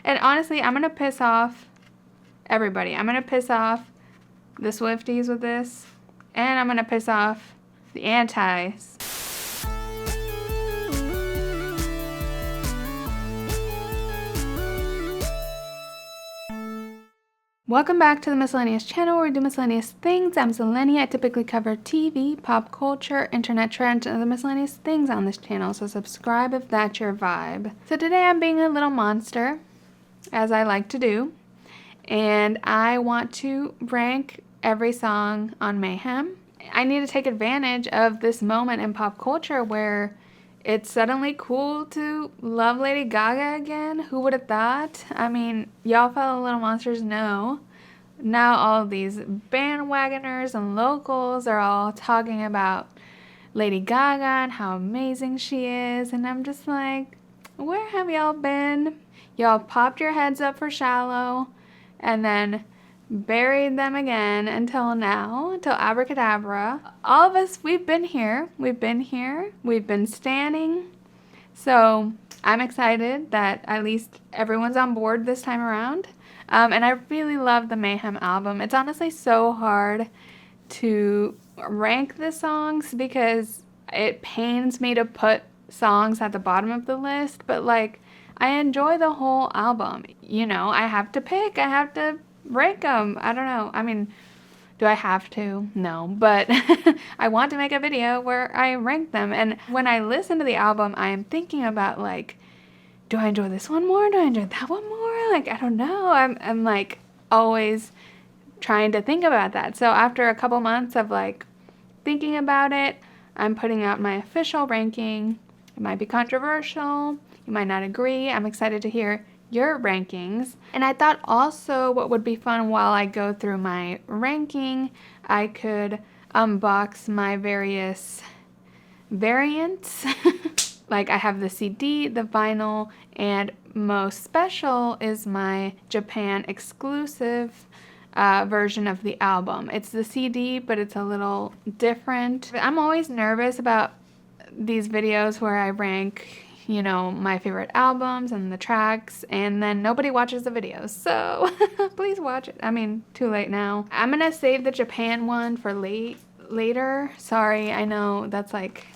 And honestly, I'm going to piss off everybody. I'm going to piss off the Swifties with this. And I'm going to piss off the antis. Welcome back to the Miscellaneous channel where we do miscellaneous things. I'm Zelenia. I typically cover TV, pop culture, internet trends, and other miscellaneous things on this channel, so subscribe if that's your vibe. So today I'm being a little monster, as I like to do, and I want to rank every song on Mayhem. I need to take advantage of this moment in pop culture where it's suddenly cool to love Lady Gaga again. Who would have thought? I mean, y'all fellow little monsters know. Now all these bandwagoners and locals are all talking about Lady Gaga and how amazing she is. And I'm just like, where have y'all been? Y'all popped your heads up for Shallow and then buried them again until now, until Abracadabra. All of us, we've been here, we've been standing. So I'm excited that at least everyone's on board this time around. And I really love the Mayhem album. It's honestly so hard to rank the songs because it pains me to put songs at the bottom of the list, but like, I enjoy the whole album. You know, I have to pick, I have to rank them. I don't know. I mean, do I have to? No, but I want to make a video where I rank them. And when I listen to the album, I am thinking about like, do I enjoy this one more? Do I enjoy that one more? Like, I don't know. I'm like always trying to think about that. So after a couple months of like thinking about it, I'm putting out my official ranking. It might be controversial. You might not agree. I'm excited to hear your rankings. And I thought also what would be fun while I go through my ranking, I could unbox my various variants. Like I have the CD, the vinyl, and most special is my Japan exclusive version of the album. It's the CD, but it's a little different. I'm always nervous about these videos where I rank, you know, my favorite albums and the tracks, and then nobody watches the videos, so please watch it. I mean, too late now. I'm gonna save the Japan one for later. Sorry, I know that's like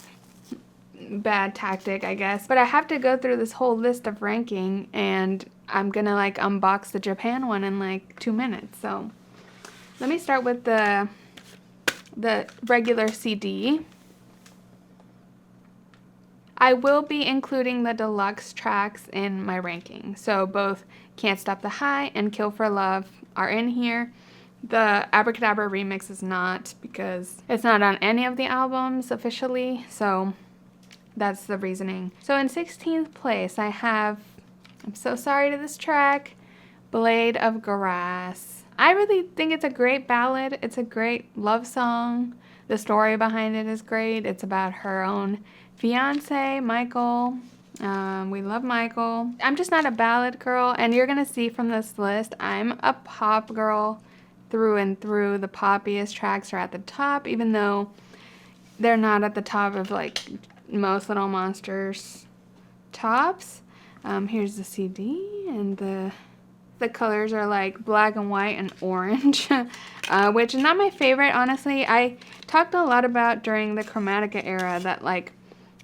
bad tactic, I guess, but I have to go through this whole list of ranking, and I'm gonna like unbox the Japan one in like 2 minutes. So let me start with the regular CD. I will be including the deluxe tracks in my ranking. So both Can't Stop the High and Kill for Love are in here. The Abracadabra remix is not, because it's not on any of the albums officially. So that's the reasoning. So in 16th place, I have I'm So Sorry to This Track, Blade of Grass. I really think it's a great ballad. It's a great love song. The story behind it is great. It's about her own fiance, Michael. We love Michael. I'm just not a ballad girl, and you're gonna see from this list, I'm a pop girl through and through. The poppiest tracks are at the top, even though they're not at the top of like most Little Monsters tops. Here's the CD, and the colors are like black and white and orange, which is not my favorite, honestly. I talked a lot about during the Chromatica era that like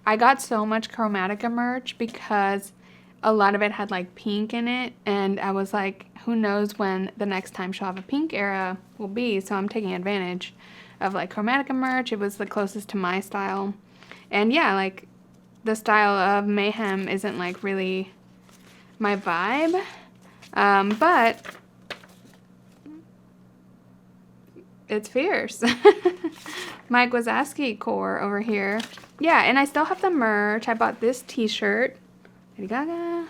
I got so much Chromatica merch because a lot of it had like pink in it, and I was like, who knows when the next time she'll have a pink era will be, so I'm taking advantage of like Chromatica merch. It was the closest to my style, and yeah, like the style of Mayhem isn't like really my vibe. But it's fierce. Mike Wazowski core over here. Yeah, and I still have the merch. I bought this t-shirt. Lady Gaga,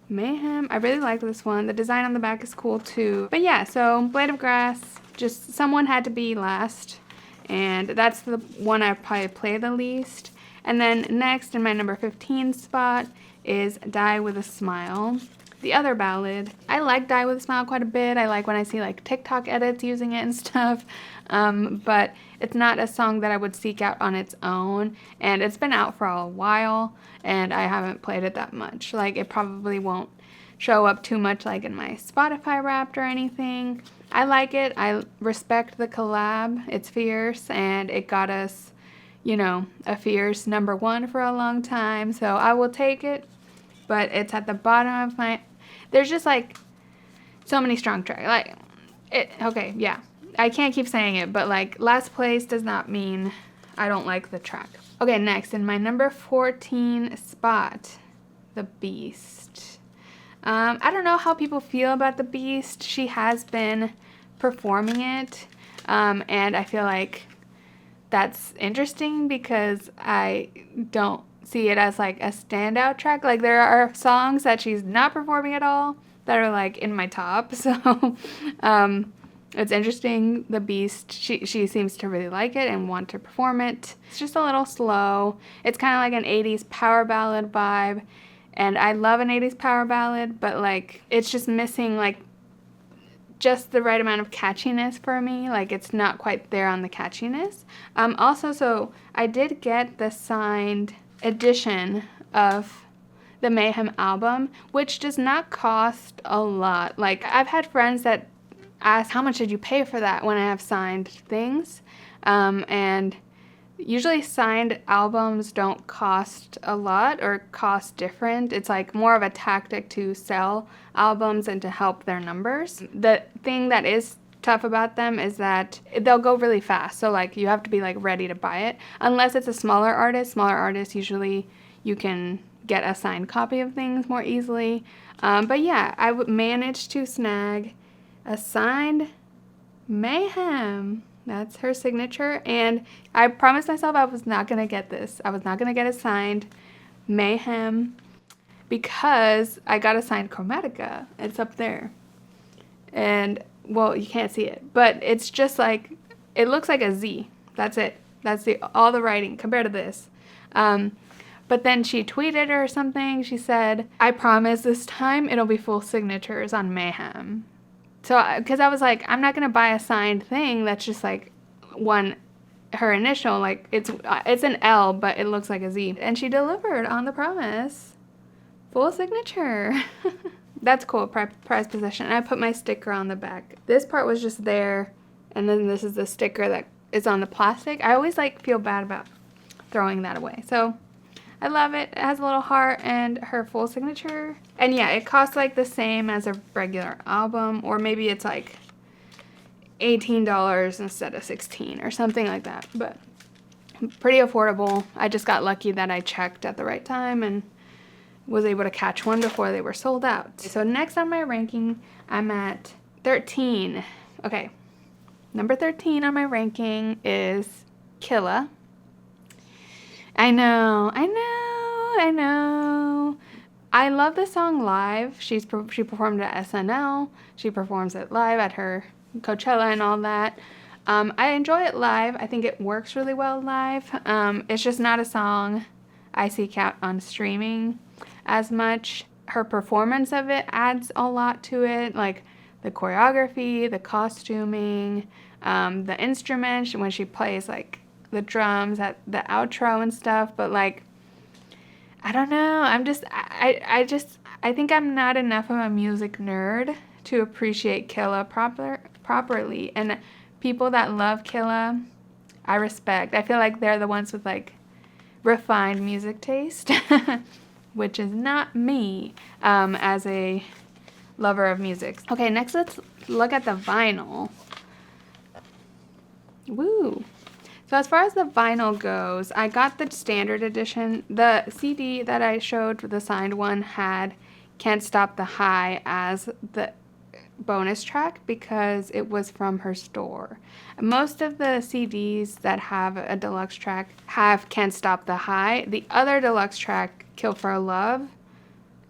Mayhem. I really like this one. The design on the back is cool too. But yeah, so Blade of Grass, just someone had to be last. And that's the one I probably play the least. And then next in my number 15 spot is Die With A Smile. The other ballad. I like Die With A Smile quite a bit. I like when I see like TikTok edits using it and stuff. But it's not a song that I would seek out on its own. And it's been out for a while, and I haven't played it that much. Like, it probably won't show up too much like in my Spotify Wrapped or anything. I like it. I respect the collab. It's fierce, and it got us, you know, a fierce #1 for a long time. So I will take it, but it's at the bottom of my... There's just like so many strong tracks. Like, okay, yeah. I can't keep saying it, but like last place does not mean I don't like the track. Okay, next in my number 14 spot, The Beast. I don't know how people feel about The Beast. She has been performing it, and I feel like that's interesting because I don't see it as like a standout track. Like, there are songs that she's not performing at all that are like in my top, so it's interesting. The Beast, she seems to really like it and want to perform it. It's just a little slow. It's kind of like an 80s power ballad vibe, and I love an 80s power ballad, but like it's just missing like just the right amount of catchiness for me. Like, it's not quite there on the catchiness. Also, so I did get the signed edition of the Mayhem album, which does not cost a lot. Like, I've had friends that ask, how much did you pay for that, when I have signed things? And usually signed albums don't cost a lot or cost different. It's like more of a tactic to sell albums and to help their numbers. The thing that is tough about them is that they'll go really fast. So like you have to be like ready to buy it. Unless it's a smaller artist. Smaller artists, usually you can get a signed copy of things more easily. But yeah, I would manage to snag a signed Mayhem. That's her signature, and I promised myself I was not going to get this. I was not going to get a signed Mayhem because I got a signed Chromatica. It's up there. And, well, you can't see it, but it's just like, it looks like a Z. That's it. That's all the writing compared to this. But then she tweeted or something. She said, I promise this time it'll be full signatures on Mayhem. So, because I was like, I'm not going to buy a signed thing that's just like her initial, like it's an L, but it looks like a Z. And she delivered on the promise. Full signature. That's cool, prize possession. And I put my sticker on the back. This part was just there, and then this is the sticker that is on the plastic. I always like feel bad about throwing that away. So I love it. It has a little heart and her full signature. And yeah, it costs like the same as a regular album, or maybe it's like $18 instead of $16 or something like that. But pretty affordable. I just got lucky that I checked at the right time and was able to catch one before they were sold out. So next on my ranking, I'm at 13. Okay, number 13 on my ranking is Killa. I know. I love the song live. She performed at SNL. She performs it live at her Coachella and all that. I enjoy it live. I think it works really well live. It's just not a song I seek out on streaming as much. Her performance of it adds a lot to it, like the choreography, the costuming, the instruments when she plays like the drums at the outro and stuff. But like, I don't know. I think I'm not enough of a music nerd to appreciate Killa properly. And people that love Killa, I respect. I feel like they're the ones with like refined music taste, which is not me as a lover of music. Okay, next let's look at the vinyl. Woo! So as far as the vinyl goes, I got the standard edition. The CD that I showed, the signed one, had Can't Stop the High as the bonus track because it was from her store. Most of the CDs that have a deluxe track have Can't Stop the High. The other deluxe track, Kill for Love,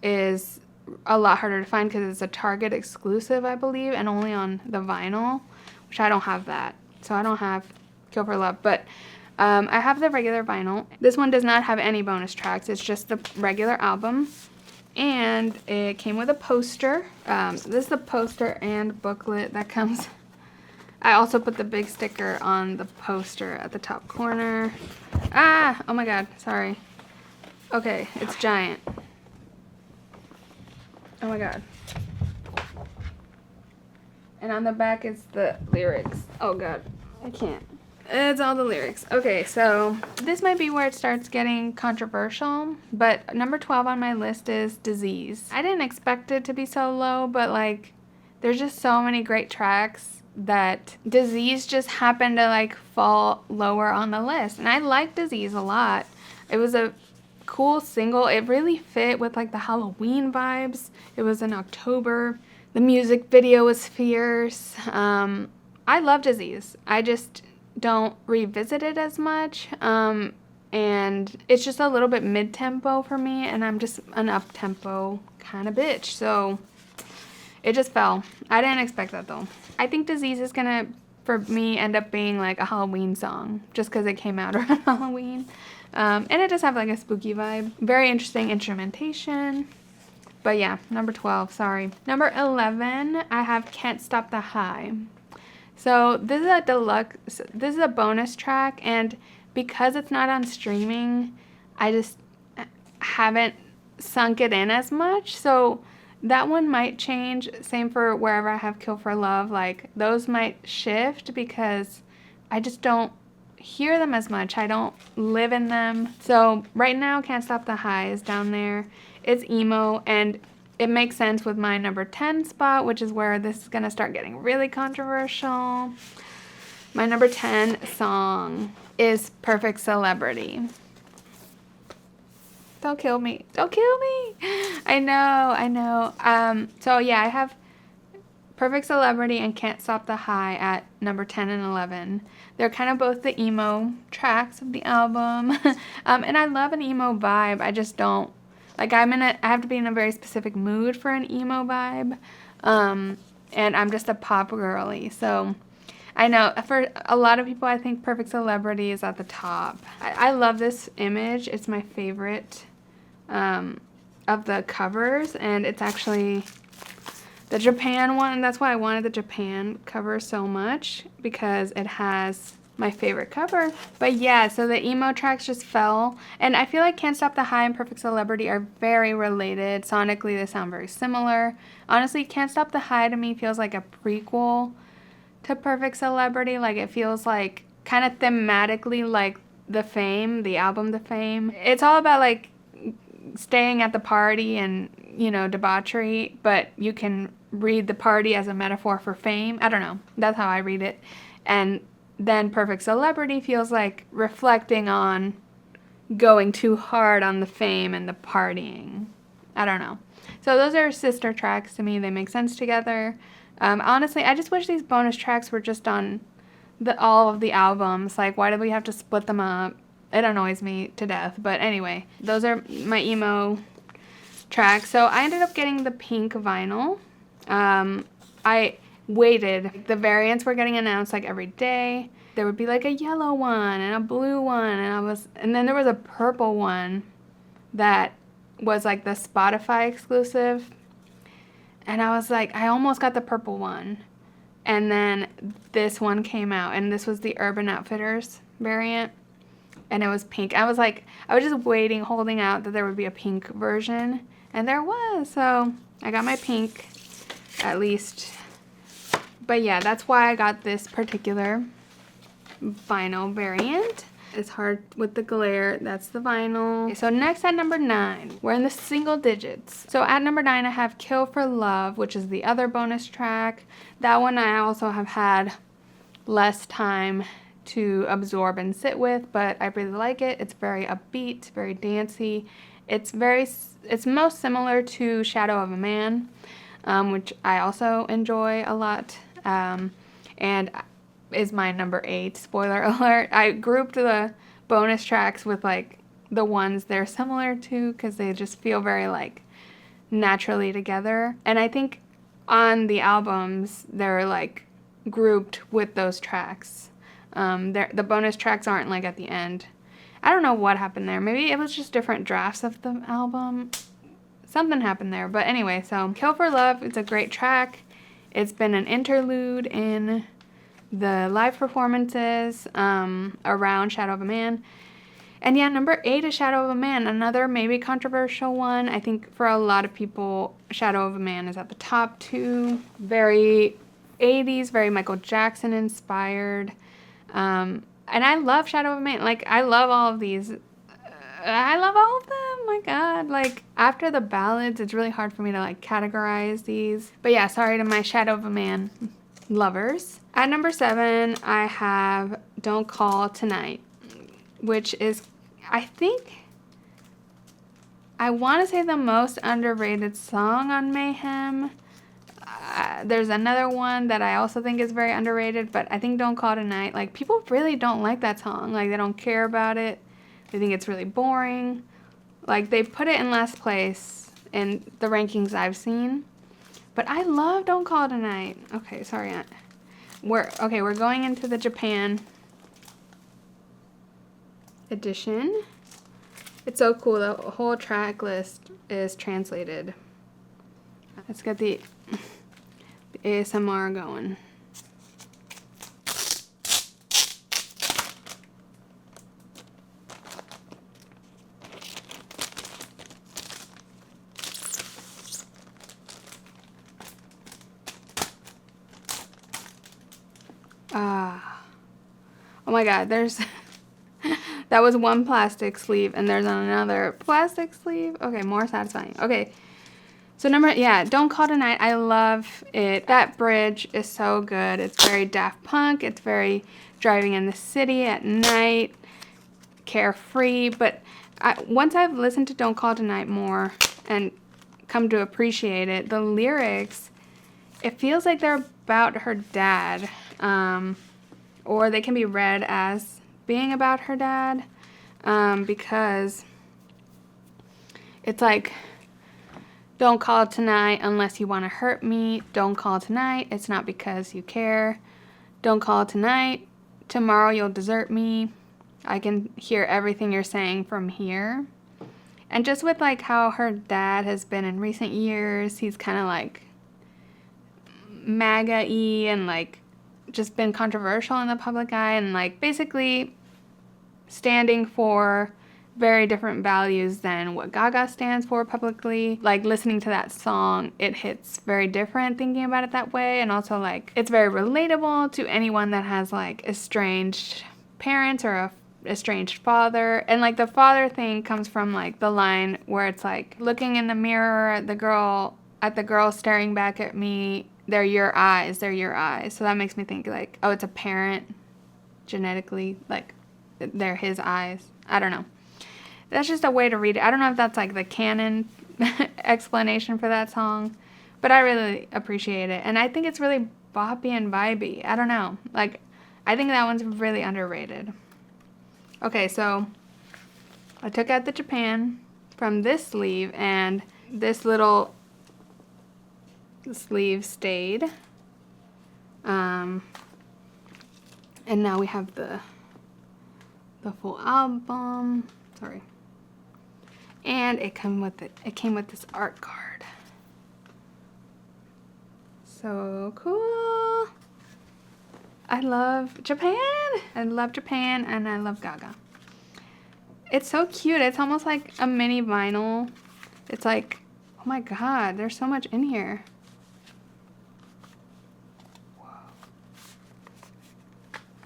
is a lot harder to find because it's a Target exclusive, I believe, and only on the vinyl, which I don't have that. So I don't have Kill for Love, but I have the regular vinyl. This one does not have any bonus tracks. It's just the regular album, and it came with a poster. This is the poster and booklet that comes. I also put the big sticker on the poster at the top corner. Ah, oh my god, sorry. Okay, it's giant. Oh my god. And on the back is the lyrics. Oh god, I can't. It's all the lyrics. Okay, so this might be where it starts getting controversial, but number 12 on my list is Disease. I didn't expect it to be so low, but like, there's just so many great tracks that Disease just happened to like fall lower on the list. And I like Disease a lot. It was a cool single. It really fit with like the Halloween vibes. It was in October. The music video was fierce. I love Disease. I just don't revisit it as much. And it's just a little bit mid-tempo for me, and I'm just an up-tempo kind of bitch. So it just fell. I didn't expect that though. I think Disease is gonna, for me, end up being like a Halloween song just because it came out around Halloween. And it does have like a spooky vibe. Very interesting instrumentation. But yeah, number 12, sorry. Number 11, I have Can't Stop the High. So this is a deluxe, this is a bonus track, and because it's not on streaming, I just haven't sunk it in as much. So that one might change. Same for Wherever I Have Kill for Love. Like, those might shift because I just don't hear them as much. I don't live in them. So right now, Can't Stop the High is down there. It's emo, and it makes sense with my number 10 spot, which is where this is going to start getting really controversial. My number 10 song is Perfect Celebrity. Don't kill me. Don't kill me. I know. So yeah, I have Perfect Celebrity and Can't Stop the High at number 10 and 11. They're kind of both the emo tracks of the album. And I love an emo vibe. I just don't, like, I have to be in a very specific mood for an emo vibe. And I'm just a pop girly. So I know for a lot of people, I think Perfect Celebrity is at the top. I love this image. It's my favorite of the covers. And it's actually the Japan one. That's why I wanted the Japan cover so much, because it has my favorite cover. But yeah, so the emo tracks just fell, and I feel like Can't Stop the High and Perfect Celebrity are very related. Sonically, they sound very similar. Honestly, Can't Stop the High to me feels like a prequel to Perfect Celebrity. Like, it feels like kind of thematically like The Fame, the album The Fame. It's all about like staying at the party and, you know, debauchery, but you can read the party as a metaphor for fame. I don't know. That's how I read it. And then Perfect Celebrity feels like reflecting on going too hard on the fame and the partying. I don't know. So those are sister tracks to me. They make sense together. Honestly, I just wish these bonus tracks were just on all of the albums. Like, why did we have to split them up? It annoys me to death. But anyway, those are my emo tracks. So I ended up getting the pink vinyl. I waited. The variants were getting announced like every day. There would be like a yellow one and a blue one, and then there was a purple one that was like the Spotify exclusive. And I was like, I almost got the purple one. And then this one came out, and this was the Urban Outfitters variant, and it was pink. I was just waiting, holding out that there would be a pink version, and there was. So I got my pink, at least. But yeah, that's why I got this particular vinyl variant. It's hard with the glare. That's the vinyl. Okay, so next at number 9, we're in the single digits. So at number 9, I have Kill for Love, which is the other bonus track. That one I also have had less time to absorb and sit with, but I really like it. It's very upbeat, very dancey. It's most similar to Shadow of a Man, which I also enjoy a lot. And is my number 8. Spoiler alert. I grouped the bonus tracks with like the ones they're similar to, because they just feel very like naturally together. And I think on the albums they're like grouped with those tracks. The bonus tracks aren't like at the end. I don't know what happened there. Maybe it was just different drafts of the album. Something happened there. But anyway, so Kill for Love, it's a great track. It's been an interlude in the live performances around Shadow of a Man. And yeah, number 8 is Shadow of a Man, another maybe controversial one. I think for a lot of people, Shadow of a Man is at the top too. Very 80s, very Michael Jackson inspired. And I love Shadow of a Man. Like, I love all of these. I love all of them. My God. Like, after the ballads, it's really hard for me to, like, categorize these. But yeah, sorry to my Shadow of a Man lovers. At number 7, I have Don't Call Tonight, which is, I think, I want to say the most underrated song on Mayhem. There's another one that I also think is very underrated, but I think Don't Call Tonight, like, people really don't like that song. Like, they don't care about it. They think it's really boring. Like, they put it in last place in the rankings I've seen. But I love Don't Call Tonight. Okay, sorry. We're going into the Japan edition. It's so cool. The whole track list is translated. Let's get the ASMR going. Oh my God, there's that was one plastic sleeve and there's another plastic sleeve. Okay, more satisfying. Okay. So Don't Call Tonight. I love it. That bridge is so good. It's very Daft Punk. It's very driving in the city at night, carefree. But once I've listened to Don't Call Tonight more and come to appreciate it, the lyrics, it feels like they're about her dad. Or they can be read as being about her dad, because it's like, don't call tonight unless you want to hurt me. Don't call tonight. It's not because you care. Don't call tonight. Tomorrow you'll desert me. I can hear everything you're saying from here. And just with like how her dad has been in recent years, he's kind of like MAGA-y and like just been controversial in the public eye and like basically standing for very different values than what Gaga stands for publicly. Like, listening to that song, it hits very different thinking about it that way. And also, like, it's very relatable to anyone that has like estranged parents or a estranged father. And like the father thing comes from like the line where it's like, looking in the mirror at the girl staring back at me, they're your eyes. So that makes me think like, oh, it's a parent genetically, like they're his eyes. I don't know. That's just a way to read it. I don't know if that's like the canon explanation for that song, but I really appreciate it. And I think it's really boppy and vibey. I don't know. Like, I think that one's really underrated. Okay, so I took out the Japan from this sleeve, and this little sleeve stayed. And now we have the full album. Sorry. And it came with this art card. So cool. I love Japan. And I love Gaga. It's so cute. It's almost like a mini vinyl. It's like, oh my God, there's so much in here. Whoa.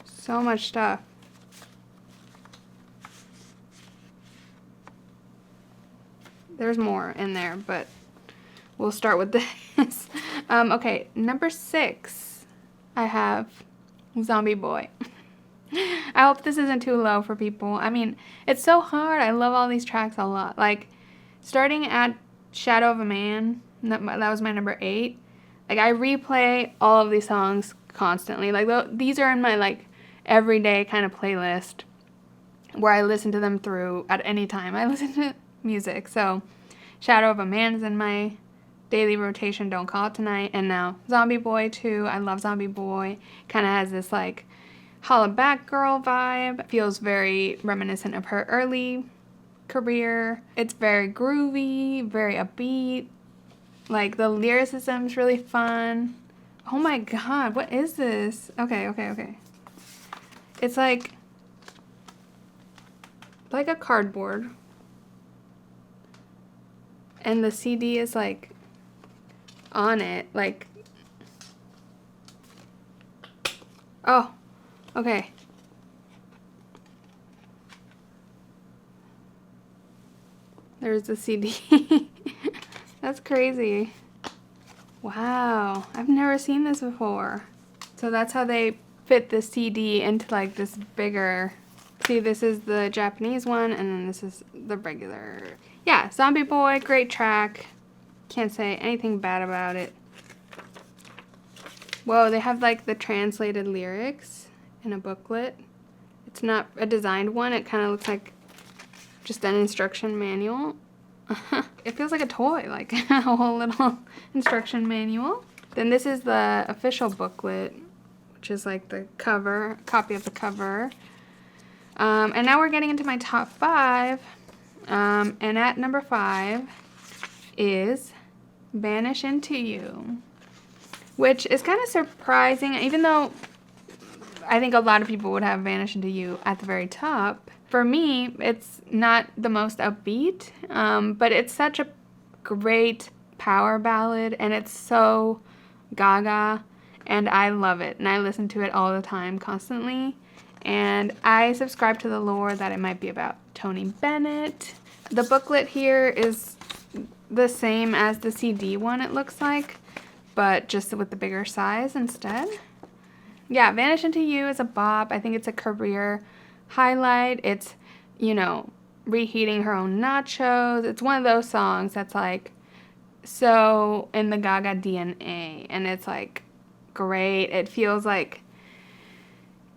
So much stuff. There's more in there, but we'll start with this. Okay, number 6, I have Zombie Boy. I hope this isn't too low for people. I mean, it's so hard. I love all these tracks a lot. Like, starting at Shadow of a Man, that was my number 8. Like, I replay all of these songs constantly. Like, these are in my, like, everyday kind of playlist where I listen to them through at any time I listen to music. So Shadow of a Man is in my daily rotation. Don't Call It Tonight. And now Zombie Boy too. I love Zombie Boy. Kind of has this like holla back girl vibe. Feels very reminiscent of her early career. It's very groovy, very upbeat. Like, the lyricism's really fun. Oh my God, what is this? Okay. It's like, like a cardboard. And the CD is like on it, like, oh, okay. There's the CD. That's crazy. Wow, I've never seen this before. So that's how they fit the CD into like this bigger, see, this is the Japanese one, and then this is the regular. Yeah, Zombie Boy, great track. Can't say anything bad about it. Whoa, they have like the translated lyrics in a booklet. It's not a designed one, it kind of looks like just an instruction manual. It feels like a toy, like a whole little instruction manual. Then this is the official booklet, which is like the cover, copy of the cover. And now we're getting into my top 5. And at number 5 is Vanish Into You, which is kind of surprising, even though I think a lot of people would have Vanish Into You at the very top. For me, it's not the most upbeat, but it's such a great power ballad, and it's so Gaga, and I love it, and I listen to it all the time, constantly, and I subscribe to the lore that it might be about Tony Bennett. The booklet here is the same as the CD one, it looks like, but just with the bigger size instead. Yeah, Vanish Into You is a bop. I think it's a career highlight. It's, you know, reheating her own nachos. It's one of those songs that's like so in the Gaga DNA, and it's like great. It feels like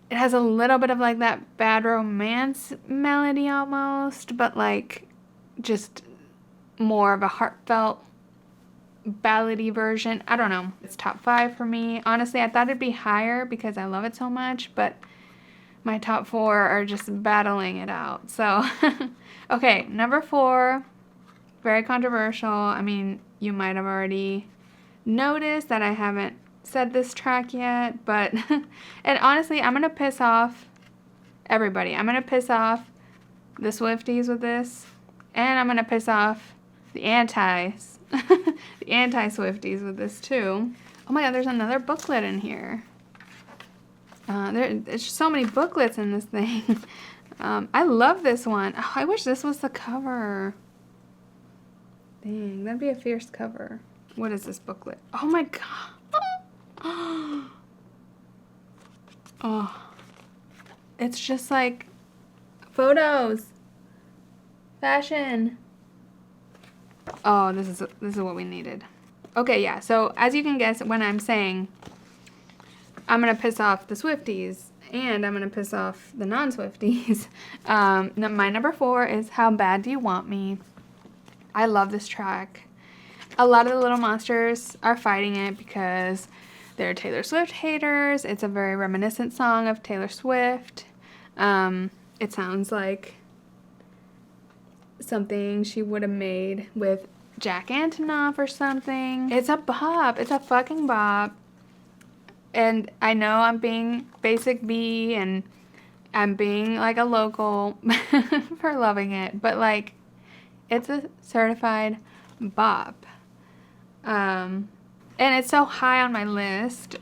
it has a little bit of like that Bad Romance melody almost, but like just more of a heartfelt ballady version. I don't know. It's top 5 for me. Honestly, I thought it'd be higher because I love it so much, but my top 4 are just battling it out. So, okay, number 4, very controversial. I mean, you might have already noticed that I haven't said this track yet, but, and honestly, I'm gonna piss off everybody. I'm gonna piss off the Swifties with this, and I'm gonna piss off the the anti-Swifties with this too. Oh my god, there's another booklet in here. There's so many booklets in this thing. I love this one. Oh, I wish this was the cover. Dang, that'd be a fierce cover. What is this booklet? Oh my god. Oh, it's just like photos, fashion. Oh, this is what we needed. Okay, yeah. So as you can guess, when I'm saying I'm gonna piss off the Swifties and I'm gonna piss off the non-Swifties, my number 4 is How Bad Do You Want Me? I love this track. A lot of the Little Monsters are fighting it because they're Taylor Swift haters. It's a very reminiscent song of Taylor Swift. It sounds like something she would have made with Jack Antonoff or something. It's a bop. It's a fucking bop. And I know I'm being basic B and I'm being like a local for loving it, but like it's a certified bop. And it's so high on my list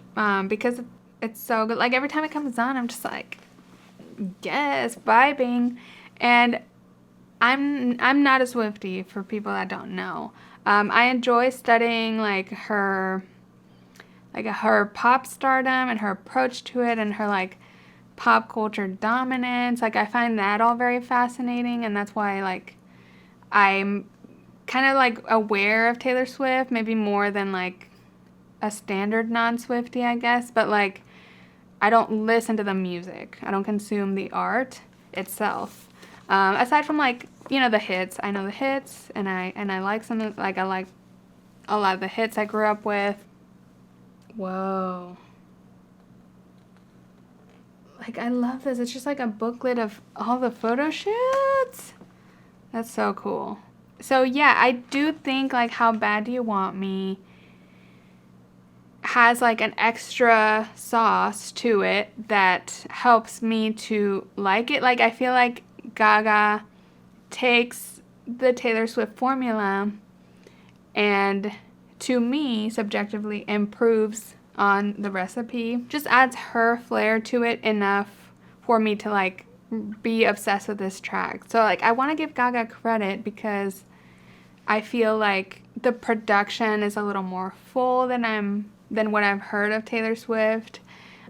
because it's so good. Like every time it comes on, I'm just like, yes, vibing. And I'm not a Swiftie, for people that don't know. I enjoy studying like her pop stardom and her approach to it and her like pop culture dominance. Like I find that all very fascinating, and that's why like I'm kind of like aware of Taylor Swift, maybe more than like a standard non-Swiftie, I guess. But like I don't listen to the music. I don't consume the art itself. Aside from like, you know, the hits. I know the hits, and I like some of, like I like a lot of the hits I grew up with. Whoa. Like I love this. It's just like a booklet of all the photo shoots. That's so cool. So yeah, I do think like How Bad Do You Want Me has like an extra sauce to it that helps me to like it. Like I feel like Gaga takes the Taylor Swift formula and, to me, subjectively improves on the recipe. Just adds her flair to it enough for me to, like, be obsessed with this track. So, like, I want to give Gaga credit because I feel like the production is a little more full than what I've heard of Taylor Swift.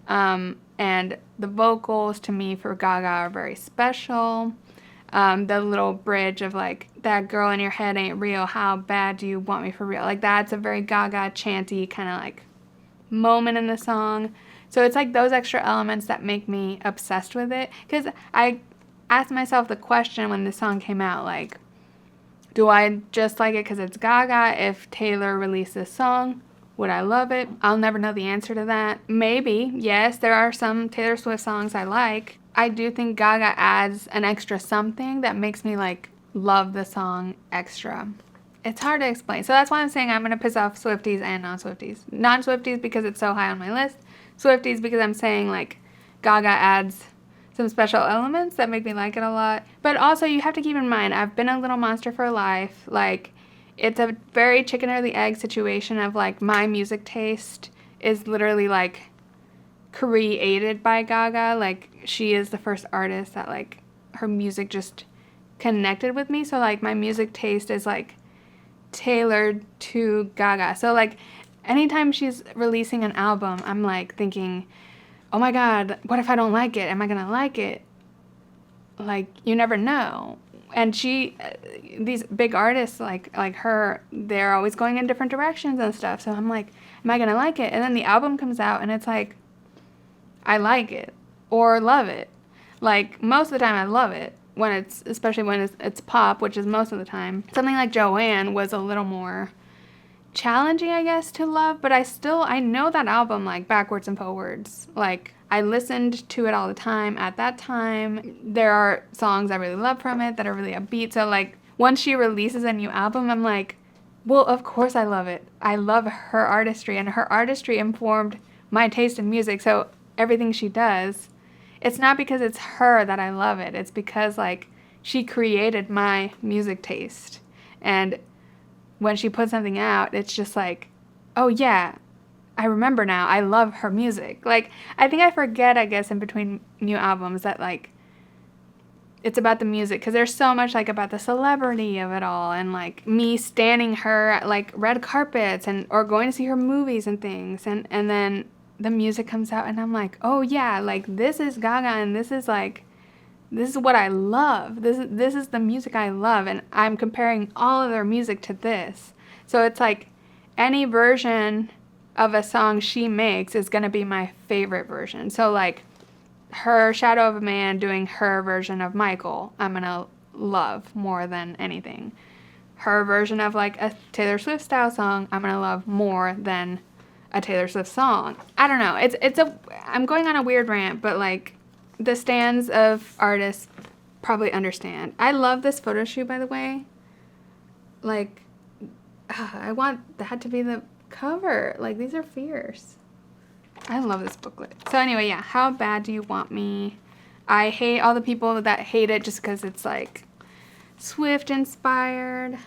And the vocals, to me, for Gaga are very special. The little bridge of, like, that girl in your head ain't real, how bad do you want me for real? Like, that's a very Gaga chanty kind of, like, moment in the song. So it's, like, those extra elements that make me obsessed with it. Because I asked myself the question when the song came out, like, do I just like it because it's Gaga? If Taylor released this song, would I love it? I'll never know the answer to that. Maybe, yes, there are some Taylor Swift songs I like. I do think Gaga adds an extra something that makes me, like, love the song extra. It's hard to explain. So that's why I'm saying I'm going to piss off Swifties and non-Swifties. Non-Swifties because it's so high on my list. Swifties because I'm saying, like, Gaga adds some special elements that make me like it a lot. But also, you have to keep in mind, I've been a little monster for life. Like, it's a very chicken or the egg situation of, like, my music taste is literally, like, created by Gaga. Like, she is the first artist that, like, her music just connected with me. So, like, my music taste is, like, tailored to Gaga. So, like, anytime she's releasing an album, I'm, like, thinking, oh my God, what if I don't like it? Am I gonna like it? Like, you never know. And these big artists like her, they're always going in different directions and stuff. So I'm like, am I gonna like it? And then the album comes out and it's like, I like it or love it. Like, most of the time I love it especially when it's pop, which is most of the time. Something like Joanne was a little more challenging, I guess, to love, but I know that album, like, backwards and forwards. Like, I listened to it all the time at that time. There are songs I really love from it that are really upbeat. So, like, once she releases a new album, I'm like, well, of course I love it. I love her artistry, and her artistry informed my taste in music. So everything she does, it's not because it's her that I love it. It's because, like, she created my music taste. And when she puts something out, it's just like, oh yeah, I remember now. I love her music. Like, I think I forget, I guess, in between new albums that, like, it's about the music. Because there's so much, like, about the celebrity of it all. And, like, me standing her at, like, red carpets or going to see her movies and things. And then the music comes out and I'm like, oh yeah, like, this is Gaga and this is, like, this is what I love. This is the music I love, and I'm comparing all of their music to this. So it's like any version of a song she makes is going to be my favorite version. So, like, her Shadow of a Man doing her version of Michael, I'm going to love more than anything. Her version of, like, a Taylor Swift style song, I'm going to love more than a Taylor Swift song. I don't know. I'm going on a weird rant, but, like, the stans of artists probably understand. I love this photo shoot, by the way. Like, I want that to be the cover. Like, these are fierce. I love this booklet. So anyway, yeah, How Bad Do You Want Me? I hate all the people that hate it just because it's, like, Swift inspired.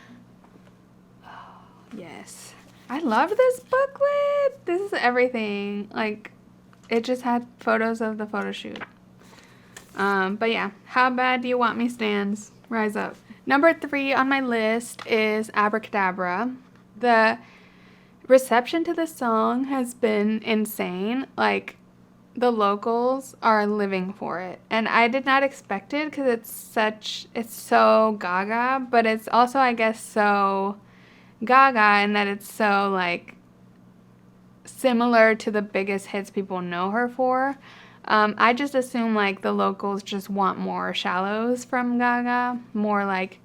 Oh, yes. I love this booklet. This is everything. Like, it just had photos of the photo shoot. But yeah, How Bad Do You Want Me stands. Rise up. Number 3 on my list is Abracadabra. The reception to this song has been insane. Like, the locals are living for it. And I did not expect it because it's so Gaga, but it's also, I guess, so Gaga in that it's so, like, similar to the biggest hits people know her for. I just assume, like, the locals just want more shallows from Gaga, more, like,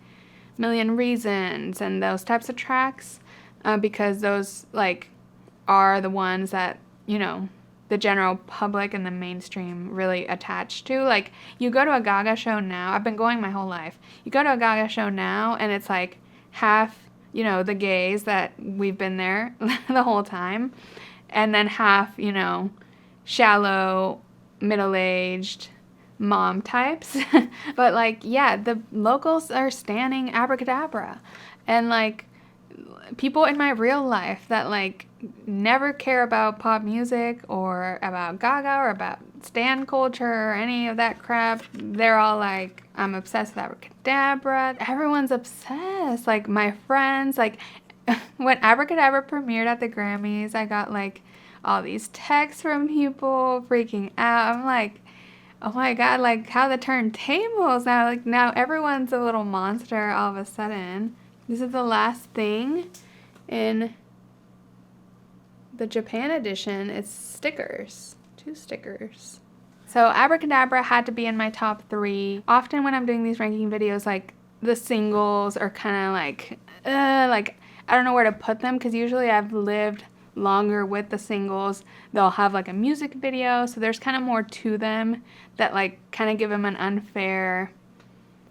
Million Reasons and those types of tracks, because those, like, are the ones that, you know, the general public and the mainstream really attached to. Like, you go to a Gaga show now, I've been going my whole life, you go to a Gaga show now, and it's, like, half, you know, the gays that we've been there the whole time, and then half, you know, shallow, middle-aged, mom types. But like, yeah, the locals are standing Abracadabra. And like, people in my real life that like never care about pop music or about Gaga or about stan culture or any of that crap, they're all like, I'm obsessed with Abracadabra. Everyone's obsessed. Like my friends, like when Abracadabra premiered at the Grammys, I got like all these texts from people freaking out. I'm like, oh my god, like how the turntables now, like now everyone's a little monster all of a sudden. This is the last thing in the Japan edition. It's stickers, 2 stickers. So Abracadabra had to be in my top 3. Often when I'm doing these ranking videos, like the singles are kind of like I don't know where to put them, because usually I've lived longer with the singles. They'll have like a music video, so there's kind of more to them that like kind of give them an unfair,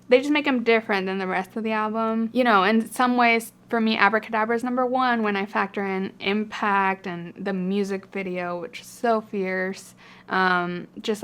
they just make them different than the rest of the album. You know, in some ways, for me, Abracadabra is number 1 when I factor in impact and the music video, which is so fierce. Just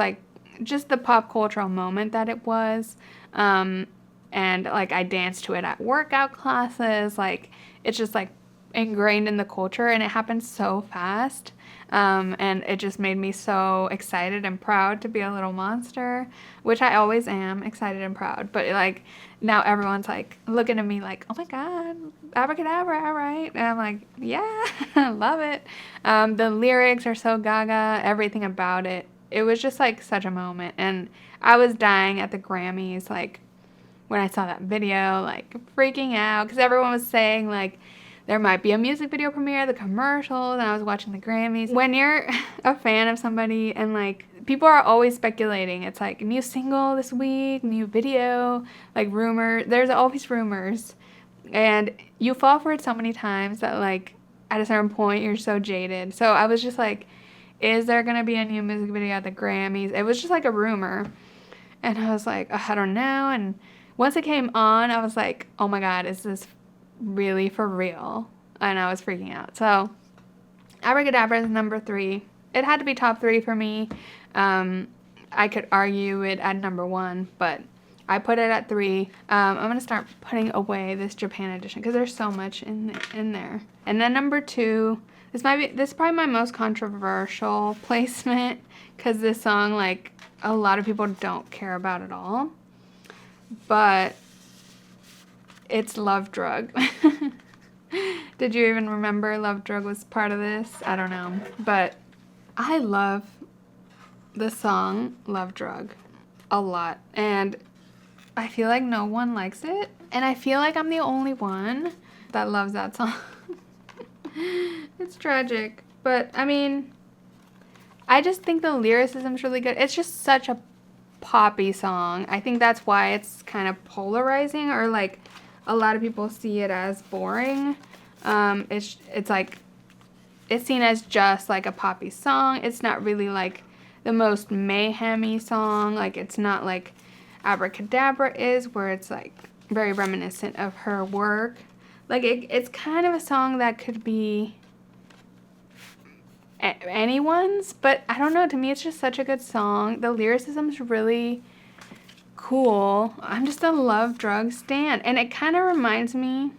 the pop cultural moment that it was. And like I danced to it at workout classes. Like it's just like ingrained in the culture, and it happened so fast. And it just made me so excited and proud to be a little monster, which I always am, excited and proud. But like now everyone's like looking at me like, oh my god, Abracadabra, all right? And I'm like, yeah, love it. The lyrics are so Gaga, everything about it. It was just like such a moment, and I was dying at the Grammys, like when I saw that video, like freaking out, because everyone was saying like there might be a music video premiere, the commercials, and I was watching the Grammys. When you're a fan of somebody and like people are always speculating, it's like new single this week, new video, like rumor, there's always rumors, and you fall for it so many times that like at a certain point you're so jaded. So I was just like, is there gonna be a new music video at the Grammys? It was just like a rumor, and I was like, I don't know. And once it came on, I was like, oh my god, is this really for real? And I was freaking out. So Abracadabra is number 3. It had to be top 3 for me. I could argue it at number 1, but I put it at 3. I'm gonna start putting away this Japan edition because there's so much in there. And then number 2, this is probably my most controversial placement, because this song, like, a lot of people don't care about at all, but it's Love Drug. Did you even remember Love Drug was part of this? I don't know. But I love the song Love Drug a lot. And I feel like no one likes it. And I feel like I'm the only one that loves that song. It's tragic. But, I mean, I just think the lyricism's really good. It's just such a poppy song. I think that's why it's kind of polarizing, or like a lot of people see it as boring. It's like, it's seen as just like a poppy song. It's not really like the most mayhem-y song. Like it's not like Abracadabra is, where it's like very reminiscent of her work. Like it's kind of a song that could be anyone's, but I don't know, to me it's just such a good song. The lyricism's really cool. I'm just a Love Drug stan, and it kind of reminds me,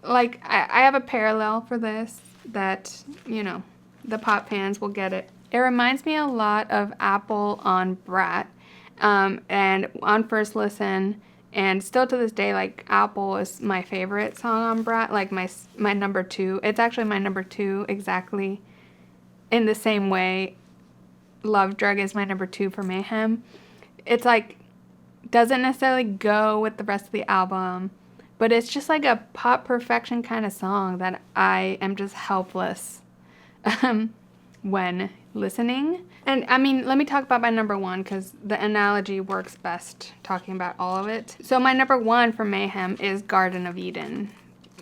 like I have a parallel for this that, you know, the pop fans will get it. It reminds me a lot of Apple on Brat, and on first listen, and still to this day, like Apple is my favorite song on Brat, like my number 2. It's actually my number 2 exactly. In the same way, Love Drug is my number 2 for Mayhem. It's like, doesn't necessarily go with the rest of the album, but it's just like a pop perfection kind of song that I am just helpless when listening. And I mean, let me talk about my number 1, because the analogy works best talking about all of it. So my number 1 for Mayhem is Garden of Eden.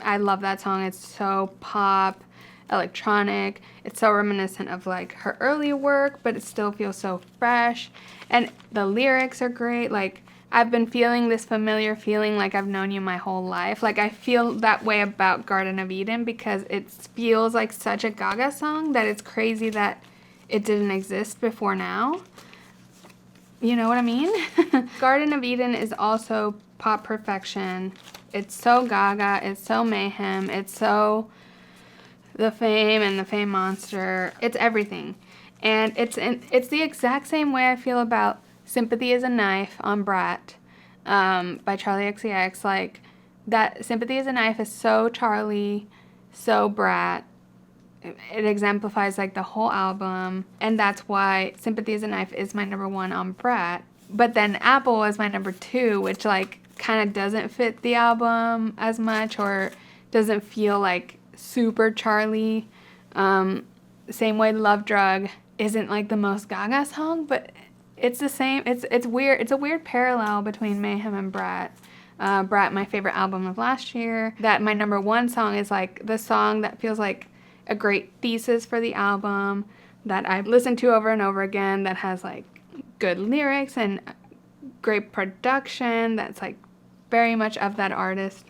I love that song. It's so pop, electronic. It's so reminiscent of like her early work, but it still feels so fresh. And the lyrics are great. Like, I've been feeling this familiar feeling like I've known you my whole life. Like, I feel that way about Garden of Eden because it feels like such a Gaga song that it's crazy that it didn't exist before now. You know what I mean? Garden of Eden is also pop perfection. It's so Gaga, it's so Mayhem, it's so The Fame and the Fame Monster. It's everything. And it's the exact same way I feel about Sympathy is a Knife on Brat by Charlie XCX. Like, that Sympathy is a Knife is so Charlie, so Brat. It exemplifies like the whole album, and that's why Sympathy is a Knife is my number 1 on Brat. But then Apple is my number 2, which like kind of doesn't fit the album as much, or doesn't feel like super Charlie. Same way Love Drug isn't like the most Gaga song, but it's the same. It's weird. It's a weird parallel between Mayhem and Brat. Brat, my favorite album of last year. That my number 1 song is like the song that feels like a great thesis for the album, that I've listened to over and over again, that has like good lyrics and great production, that's like very much of that artist.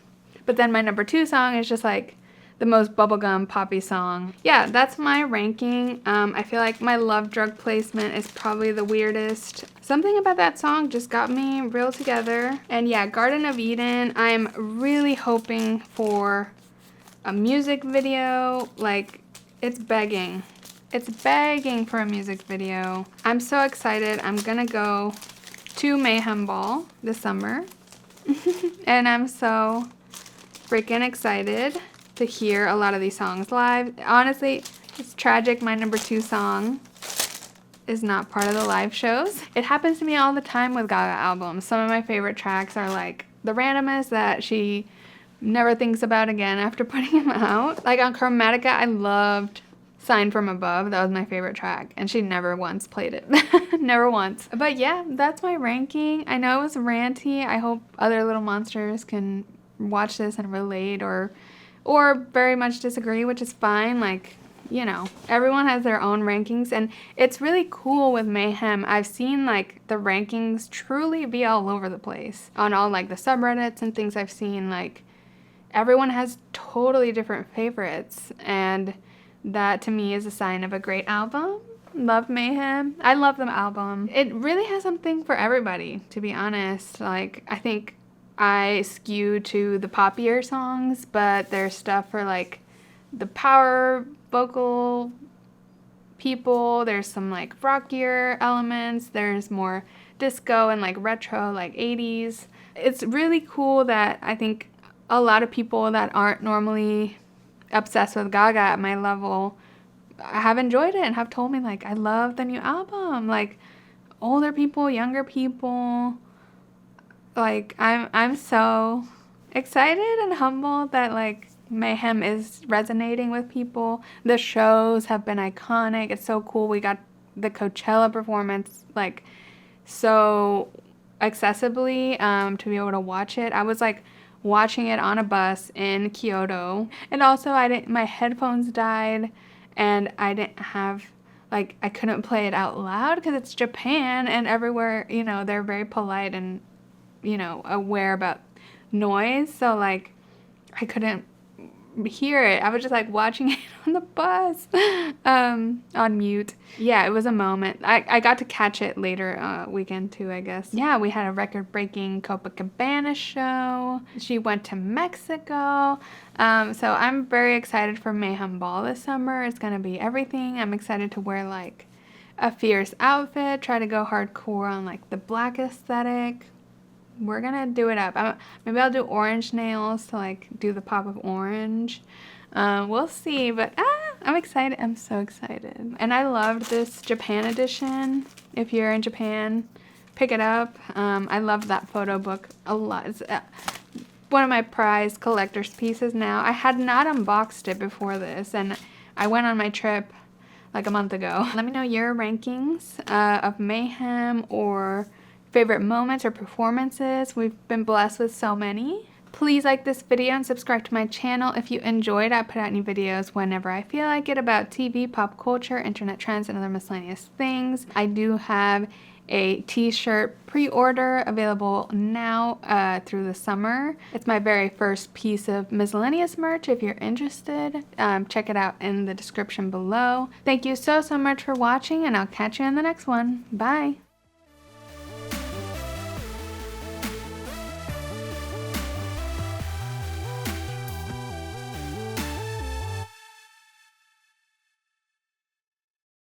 But then my number 2 song is just like the most bubblegum poppy song. Yeah, that's my ranking. I feel like my Love Drug placement is probably the weirdest. Something about that song just got me real together. And yeah, Garden of Eden, I'm really hoping for a music video. Like, it's begging for a music video. I'm so excited. I'm gonna go to Mayhem Ball this summer and I'm so freaking excited to hear a lot of these songs live. Honestly, it's tragic my number 2 song is not part of the live shows. It happens to me all the time with Gaga albums. Some of my favorite tracks are like the randomest that she never thinks about again after putting him out. Like on Chromatica, I loved Sign From Above. That was my favorite track, and she never once played it. Never once. But yeah, that's my ranking. I know it was ranty. I hope other little monsters can watch this and relate, or very much disagree, which is fine. Like, you know, everyone has their own rankings, and it's really cool with Mayhem. I've seen like the rankings truly be all over the place on all like the subreddits and things I've seen. Like, everyone has totally different favorites, and that to me is a sign of a great album. Love Mayhem. I love the album. It really has something for everybody, to be honest. Like, I think I skew to the poppier songs, but there's stuff for like the power vocal people. There's some like rockier elements. There's more disco and like retro, like 80s. It's really cool that I think a lot of people that aren't normally obsessed with Gaga at my level have enjoyed it and have told me like, I love the new album. Like, older people, younger people. Like, I'm so excited and humbled that like Mayhem is resonating with people. The shows have been iconic. It's so cool. We got the Coachella performance like so accessibly to be able to watch it. I was like watching it on a bus in Kyoto, and also my headphones died, and I didn't have like, I couldn't play it out loud because it's Japan, and everywhere, you know, they're very polite and, you know, aware about noise, so like I couldn't hear it. I was just like watching it on the bus on mute. Yeah, it was a moment. I got to catch it later weekend too, I guess. Yeah, we had a record-breaking Copacabana show. She went to Mexico. So I'm very excited for Mayhem Ball this summer. It's gonna be everything. I'm excited to wear like a fierce outfit, try to go hardcore on like the black aesthetic. We're gonna do it up. Maybe I'll do orange nails to like do the pop of orange. We'll see, but I'm excited. I'm so excited. And I loved this Japan edition. If you're in Japan, pick it up. I love that photo book a lot. It's one of my prized collector's pieces now. I had not unboxed it before this, and I went on my trip like a month ago. Let me know your rankings of Mayhem or favorite moments or performances. We've been blessed with so many. Please like this video and subscribe to my channel if you enjoyed. I put out new videos whenever I feel like it about TV, pop culture, internet trends, and other miscellaneous things. I do have a t-shirt pre-order available now through the summer. It's my very first piece of miscellaneous merch. If you're interested, check it out in the description below. Thank you so much for watching, and I'll catch you in the next one. Bye!